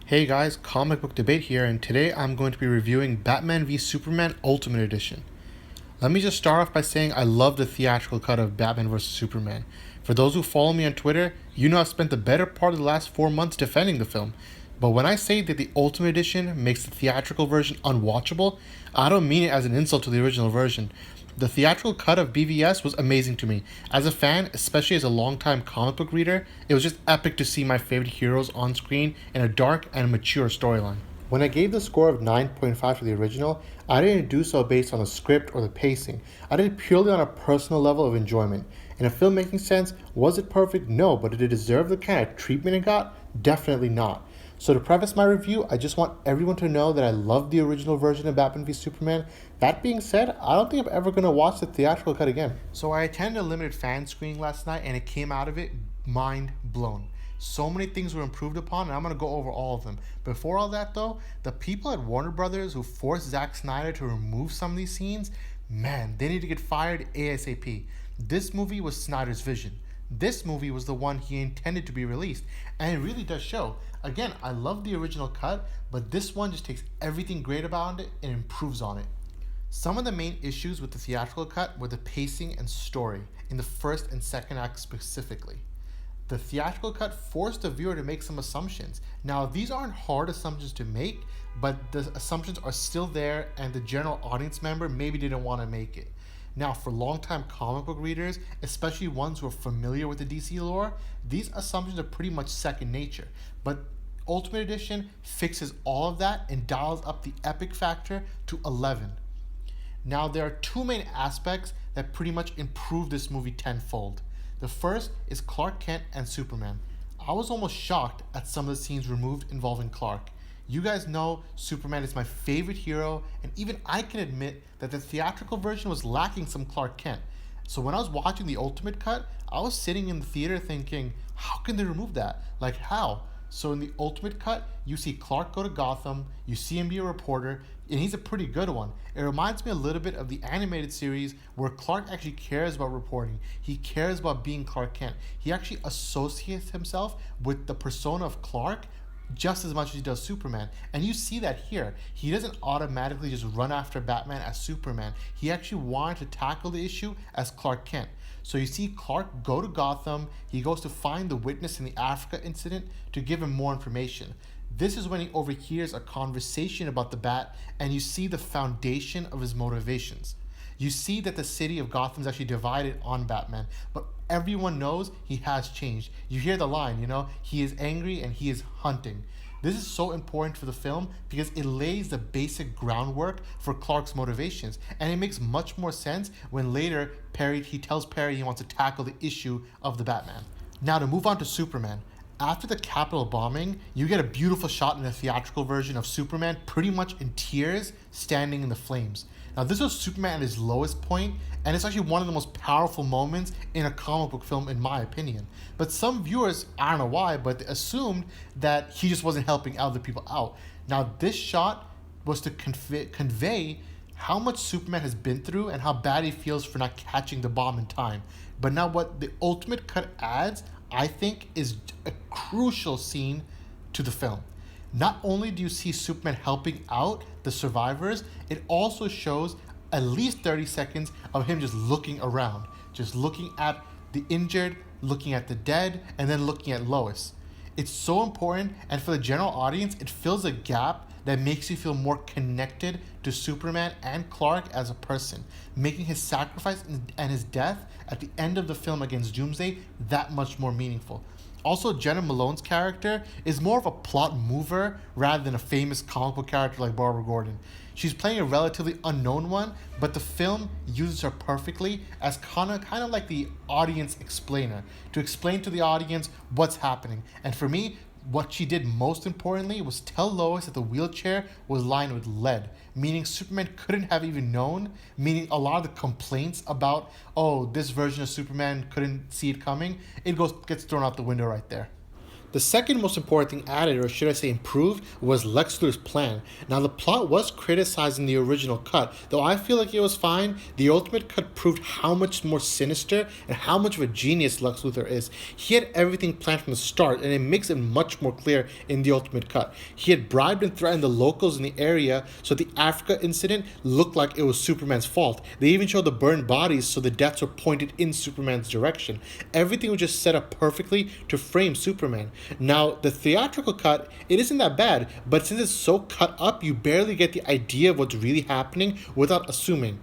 Hey guys, Comic Book Debate here, and today I'm going to be reviewing Batman v Superman Ultimate Edition. Let me just start off by saying I love the theatrical cut of Batman vs Superman. For those who follow me on Twitter, you know I've spent the better part of the last 4 months defending the film. But when I say that the Ultimate Edition makes the theatrical version unwatchable, I don't mean it as an insult to the original version. The theatrical cut of BVS was amazing to me. As a fan, especially as a longtime comic book reader, it was just epic to see my favorite heroes on screen in a dark and mature storyline. When I gave the score of 9.5 to the original, I didn't do so based on the script or the pacing. I did it purely on a personal level of enjoyment. In a filmmaking sense, was it perfect? No, but did it deserve the kind of treatment it got? Definitely not. So to preface my review, I just want everyone to know that I love the original version of Batman v Superman. That being said, I don't think I'm ever going to watch the theatrical cut again. So I attended a limited fan screening last night and it came out of it mind blown. So many things were improved upon, and I'm going to go over all of them. Before all that, though, the people at Warner Brothers who forced Zack Snyder to remove some of these scenes, man, they need to get fired ASAP. This movie was Snyder's vision. This movie was the one he intended to be released, and it really does show. Again, I love the original cut, but this one just takes everything great about it and improves on it. Some of the main issues with the theatrical cut were the pacing and story, in the first and second act specifically. The theatrical cut forced the viewer to make some assumptions. Now, these aren't hard assumptions to make, but the assumptions are still there, and the general audience member maybe didn't want to make it. Now, for longtime comic book readers, especially ones who are familiar with the DC lore, these assumptions are pretty much second nature. But Ultimate Edition fixes all of that and dials up the epic factor to 11. Now, there are two main aspects that pretty much improve this movie tenfold. The first is Clark Kent and Superman. I was almost shocked at some of the scenes removed involving Clark. You guys know Superman is my favorite hero, and even I can admit that the theatrical version was lacking some Clark Kent. So when I was watching the Ultimate Cut, I was sitting in the theater thinking, how can they remove that? Like, how? So in the Ultimate Cut, you see Clark go to Gotham, you see him be a reporter, and he's a pretty good one. It reminds me a little bit of the animated series where Clark actually cares about reporting. He cares about being Clark Kent. He actually associates himself with the persona of Clark just as much as he does Superman. And you see that here. He doesn't automatically just run after Batman as Superman. He actually wanted to tackle the issue as Clark Kent. So you see Clark go to Gotham. He goes to find the witness in the Africa incident to give him more information. This is when he overhears a conversation about the Bat, and you see the foundation of his motivations. You see that the city of Gotham is actually divided on Batman, but everyone knows he has changed. You hear the line, he is angry and he is hunting. This is so important for the film because it lays the basic groundwork for Clark's motivations, and it makes much more sense when later he tells Perry he wants to tackle the issue of the Batman. Now to move on to Superman. After the Capitol bombing, you get a beautiful shot in the theatrical version of Superman pretty much in tears standing in the flames. Now this was Superman at his lowest point, and it's actually one of the most powerful moments in a comic book film in my opinion. But some viewers, I don't know why, but they assumed that he just wasn't helping other people out. Now this shot was to convey how much Superman has been through and how bad he feels for not catching the bomb in time. But now what the Ultimate Cut adds, I think, is a crucial scene to the film. Not only do you see Superman helping out the survivors, it also shows at least 30 seconds of him just looking around, just looking at the injured, looking at the dead, and then looking at Lois. It's so important, and for the general audience, it fills a gap that makes you feel more connected to Superman and Clark as a person, making his sacrifice and his death at the end of the film against Doomsday that much more meaningful. Also, Jenna Malone's character is more of a plot mover rather than a famous comic book character like Barbara Gordon. She's playing a relatively unknown one, but the film uses her perfectly as kind of like the audience explainer, to explain to the audience what's happening. And for me, what she did most importantly was tell Lois that the wheelchair was lined with lead, meaning Superman couldn't have even known, meaning a lot of the complaints about, oh, this version of Superman couldn't see it coming, gets thrown out the window right there. The second most important thing added, or should I say improved, was Lex Luthor's plan. Now, the plot was criticized in the original cut, though I feel like it was fine. The Ultimate Cut proved how much more sinister and how much of a genius Lex Luthor is. He had everything planned from the start, and it makes it much more clear in the Ultimate Cut. He had bribed and threatened the locals in the area so the Africa incident looked like it was Superman's fault. They even showed the burned bodies so the deaths were pointed in Superman's direction. Everything was just set up perfectly to frame Superman. Now, the theatrical cut, it isn't that bad, but since it's so cut up, you barely get the idea of what's really happening without assuming.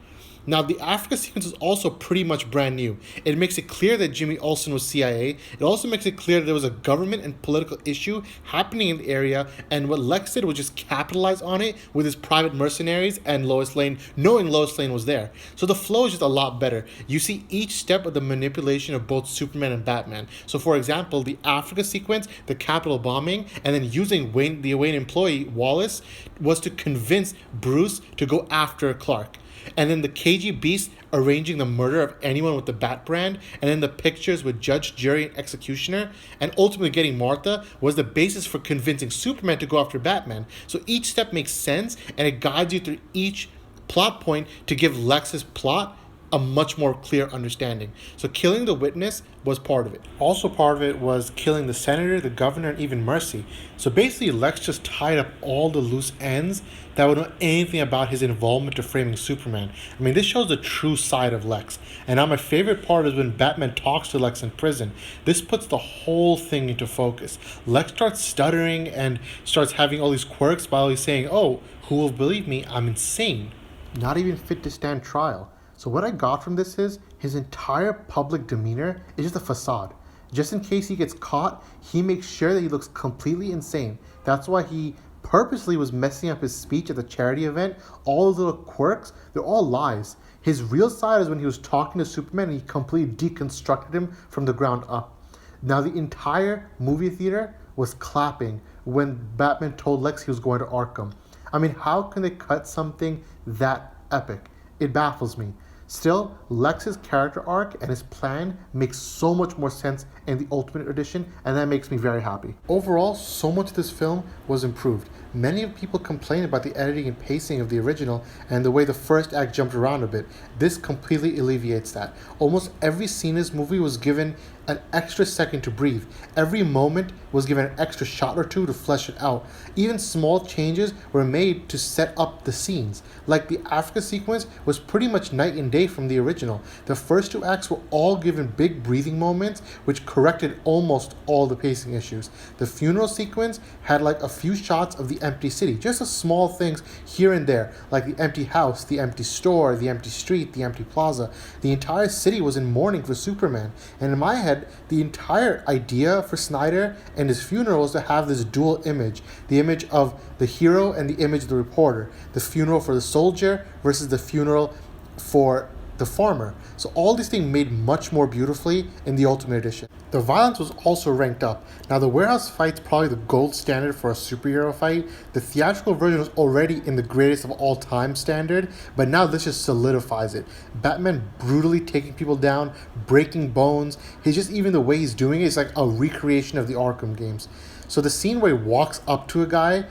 Now, the Africa sequence is also pretty much brand new. It makes it clear that Jimmy Olsen was CIA. It also makes it clear that there was a government and political issue happening in the area, and what Lex did was just capitalize on it with his private mercenaries and Lois Lane, knowing Lois Lane was there. So the flow is just a lot better. You see each step of the manipulation of both Superman and Batman. So for example, the Africa sequence, the Capitol bombing, and then using the Wayne employee, Wallace, was to convince Bruce to go after Clark. And then the KG Beast arranging the murder of anyone with the Bat brand, and then the pictures with judge, jury, and executioner, and ultimately getting Martha was the basis for convincing Superman to go after Batman. So each step makes sense, and it guides you through each plot point to give Lex's plot a much more clear understanding. So killing the witness was part of it. Also part of it was killing the senator, the governor, and even Mercy. So basically Lex just tied up all the loose ends that would know anything about his involvement to framing Superman. I mean, this shows the true side of Lex. And now my favorite part is when Batman talks to Lex in prison. This puts the whole thing into focus. Lex starts stuttering and starts having all these quirks while he's saying, "Oh, who will believe me? I'm insane. Not even fit to stand trial." So what I got from this is his entire public demeanor is just a facade. Just in case he gets caught, he makes sure that he looks completely insane. That's why he purposely was messing up his speech at the charity event. All those little quirks, they're all lies. His real side is when he was talking to Superman and he completely deconstructed him from the ground up. Now the entire movie theater was clapping when Batman told Lex he was going to Arkham. I mean, how can they cut something that epic? It baffles me. Still, Lex's character arc and his plan makes so much more sense in the Ultimate Edition, and that makes me very happy. Overall, so much of this film was improved. Many people complained about the editing and pacing of the original and the way the first act jumped around a bit. This completely alleviates that. Almost every scene in this movie was given an extra second to breathe. Every moment was given an extra shot or two to flesh it out. Even small changes were made to set up the scenes. Like the Africa sequence was pretty much night and day from the original. The first two acts were all given big breathing moments, which corrected almost all the pacing issues. The funeral sequence had like a few shots of the empty city, just a small things here and there, like the empty house, the empty store, the empty street, the empty plaza. The entire city was in mourning for Superman, and in my head, the entire idea for Snyder and his funeral was to have this dual image, the image of the hero and the image of the reporter, the funeral for the soldier versus the funeral for the farmer. So all these things made much more beautifully in the Ultimate Edition. The violence was also ranked up. Now the warehouse fight's probably the gold standard for a superhero fight. The theatrical version was already in the greatest of all time standard, but now this just solidifies it. Batman brutally taking people down, breaking bones. Even the way he's doing it is like a recreation of the Arkham games. So the scene where he walks up to a guy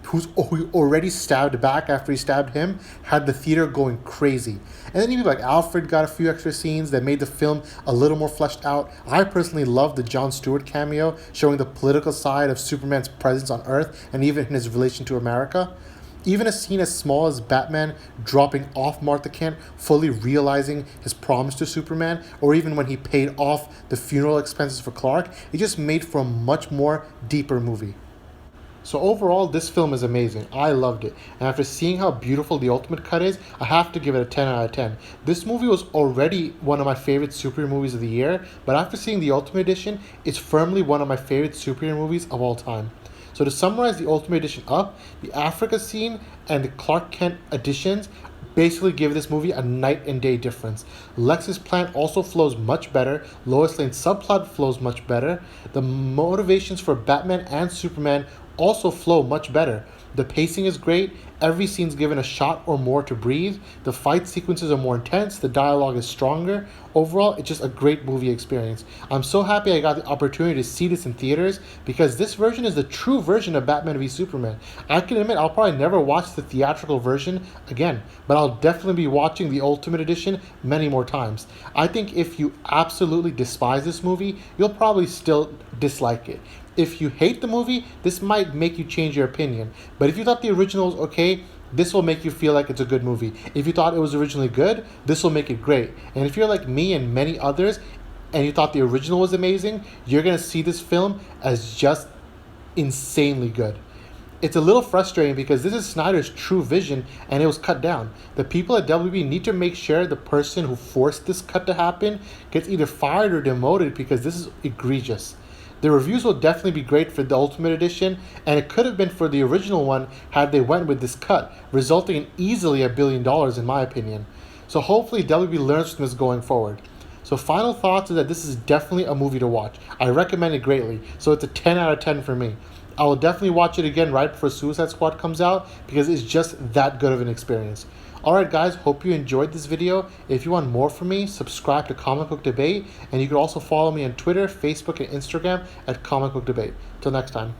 who already stabbed back after he stabbed him had the theater going crazy. And then even like Alfred got a few extra scenes that made the film a little more fleshed out. I personally loved the Jon Stewart cameo showing the political side of Superman's presence on Earth and even his relation to America. Even a scene as small as Batman dropping off Martha Kent, fully realizing his promise to Superman, or even when he paid off the funeral expenses for Clark, it just made for a much more deeper movie. So overall, this film is amazing. I loved it. And after seeing how beautiful the Ultimate Cut is, I have to give it a 10 out of 10. This movie was already one of my favorite superhero movies of the year, but after seeing the Ultimate Edition, it's firmly one of my favorite superhero movies of all time. So to summarize the Ultimate Edition up, the Africa scene and the Clark Kent editions basically give this movie a night and day difference. Lex's plan also flows much better. Lois Lane's subplot flows much better. The motivations for Batman and Superman also flow much better. The pacing is great. Every scene's given a shot or more to breathe. The fight sequences are more intense. The dialogue is stronger. Overall, it's just a great movie experience. I'm so happy I got the opportunity to see this in theaters because this version is the true version of Batman v Superman. I can admit I'll probably never watch the theatrical version again, but I'll definitely be watching the Ultimate Edition many more times. I think if you absolutely despise this movie, you'll probably still dislike it. If you hate the movie, this might make you change your opinion. But if you thought the original was okay, this will make you feel like it's a good movie. If you thought it was originally good, this will make it great. And if you're like me and many others, and you thought the original was amazing, you're going to see this film as just insanely good. It's a little frustrating because this is Snyder's true vision and it was cut down. The people at WB need to make sure the person who forced this cut to happen gets either fired or demoted because this is egregious. The reviews will definitely be great for the Ultimate Edition, and it could have been for the original one had they went with this cut, resulting in easily $1 billion in my opinion. So hopefully WB learns from this going forward. So final thoughts is that this is definitely a movie to watch. I recommend it greatly, so it's a 10 out of 10 for me. I will definitely watch it again right before Suicide Squad comes out because it's just that good of an experience. Alright guys, hope you enjoyed this video. If you want more from me, subscribe to Comic Book Debate, and you can also follow me on Twitter, Facebook, and Instagram at Comic Book Debate. Till next time.